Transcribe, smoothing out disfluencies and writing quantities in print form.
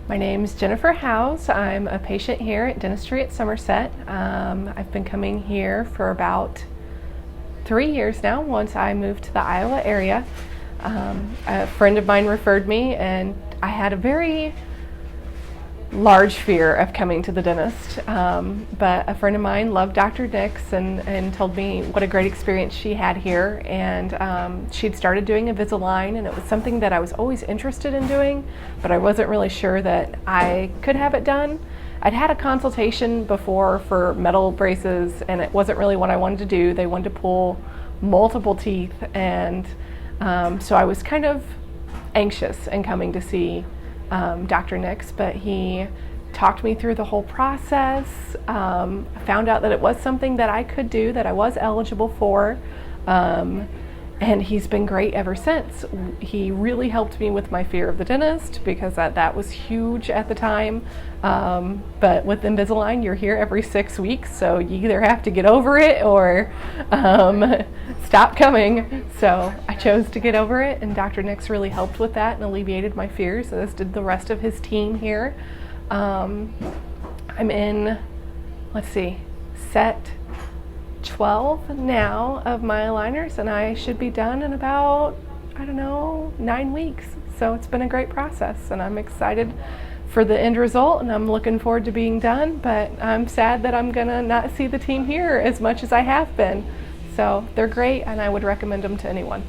My name's Jennifer Howes. I'm a patient here at Dentistry at Somerset. I've been coming here for about 3 years now, once I moved to the Iowa area. A friend of mine referred me, and I had a very large fear of coming to the dentist, but a friend of mine loved Dr. Niegsch and told me what a great experience she had here, and she'd started doing Invisalign, and it was something that I was always interested in doing, but I wasn't really sure that I could have it done. I'd had a consultation before for metal braces, and it wasn't really what I wanted to do. They wanted to pull multiple teeth, and so I was kind of anxious in coming to see Dr. Niegsch, but he talked me through the whole process, found out that it was something that I could do, that I was eligible for, and he's been great ever since. He really helped me with my fear of the dentist, because that was huge at the time, but with Invisalign, you're here every 6 weeks, so you either have to get over it or stop coming. So I chose to get over it, and Dr. Niegsch really helped with that and alleviated my fears, as did the rest of his team here. I'm in, set 12 now of my aligners, and I should be done in about, 9 weeks. So it's been a great process, and I'm excited for the end result, and I'm looking forward to being done, but I'm sad that I'm gonna not see the team here as much as I have been. So they're great, and I would recommend them to anyone.